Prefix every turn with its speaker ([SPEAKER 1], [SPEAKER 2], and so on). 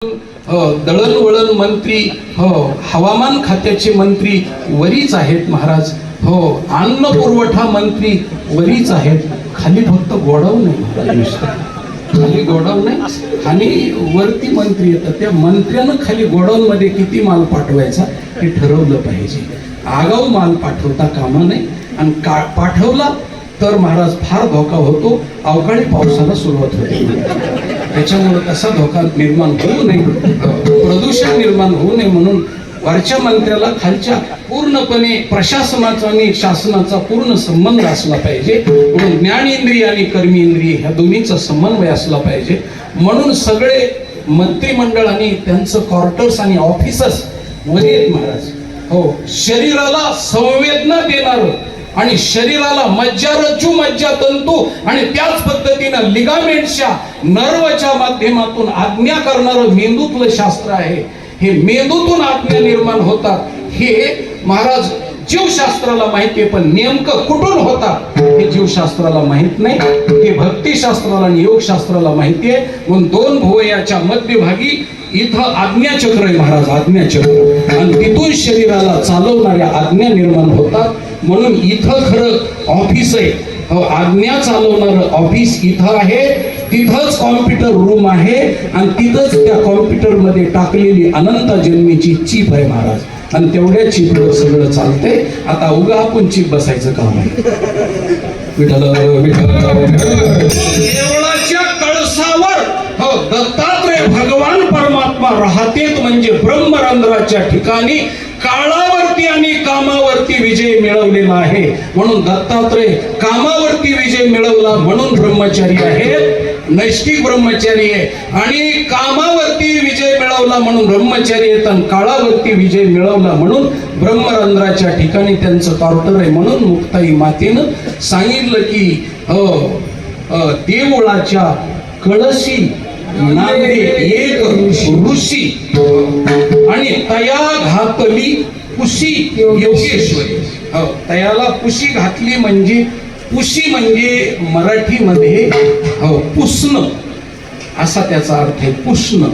[SPEAKER 1] दळणवळण मंत्री, हवामान खात्याचे मंत्री वरीच आहेत महाराज. अन्न पुरवठा मंत्री वरीच आहेत. खाली फक्त गोडाऊन नाही, खाली गोडाऊन नाही, खाली वरती मंत्री येतात. त्या मंत्र्यानं खाली गोडाऊन मध्ये किती माल पाठवायचा हे ठरवलं पाहिजे. आगाऊ माल पाठवता कामा नये. आणि पाठवला तर महाराज फार धोका होतो. अवकाळी पावसाला सुरुवात होते. त्याच्यामुळे तसा धोका निर्माण होऊ नये, प्रदूषण निर्माण होऊ नये म्हणून वरच्या मंत्र्याला खालच्या पूर्णपणे प्रशासनाचा आणि शासनाचा पूर्ण संबंध असला पाहिजे. म्हणून ज्ञानेंद्रिय आणि कर्मेंद्रिय ह्या दोन्हीचा समन्वय असला पाहिजे. म्हणून सगळे मंत्रिमंडळ आणि त्यांचं क्वार्टर्स आणि ऑफिसर्स वरील महाराज शरीराला संवेदना देणारं आणि शरीराला मज्जारज्जू मज्जातंतू आणि त्याच पद्धतीनं लिगामेंटच्या नर्वच्या माध्यमातून आज्ञा करणारं मेंदूतलं शास्त्र आहे. हे मेंदूतून आज्ञा निर्माण होतात हे महाराज जीवशास्त्राला माहिती आहे. पण नेमकं कुठून होतात हे जीवशास्त्राला माहित नाही. हे भक्तिशास्त्राला आणि योगशास्त्राला माहिती आहे. म्हणून दोन भुवयाच्या मध्यभागी इथं आज्ञाचक्र आहे महाराज, आज्ञाचक्र. आणि तिथून शरीराला चालवणाऱ्या आज्ञा निर्माण होतात. म्हणून इथं खरं ऑफिस आहे. आज्ञा चालवणारं ऑफिस इथं आहे. तिथंच कॉम्प्युटर रूम आहे आणि तिथंच त्या कॉम्प्युटर मध्ये टाकलेली अनंत जन्मीची चीप आहे महाराज. आणि तेवढ्या चीपवर सगळं चालतंय. आता उगा आपण चीप बसायचं काम आहे. विठ्ठल देवळाच्या कळसावर दत्तात्रय भगवान परमात्मा राहतेत. म्हणजे ब्रह्मरंध्राच्या ठिकाणी काळावरती आणि कामावरती विजय मिळवलेला आहे. म्हणून दत्तात्रय कामावरती विजय मिळवला म्हणून ब्रह्मचारी आहेत, नैष्ठिक ब्रह्मचारी आहे. आणि कामावरती विजय मिळवला म्हणून ब्रह्मचारी आहेत आणि काळावरती विजय मिळवला म्हणून ब्रह्मरंध्राच्या ठिकाणी त्यांचं क्वार्टर आहे. म्हणून मुक्ताई मातेनं सांगितलं की देवळाच्या कळशी नांदे एक ऋषी आणि तया घातली पुशी योगेश्वरी. तयाला पुशी घातली म्हणजे पुशी म्हणजे मराठीमध्ये पुसणं असा त्याचा अर्थ आहे. पुसणं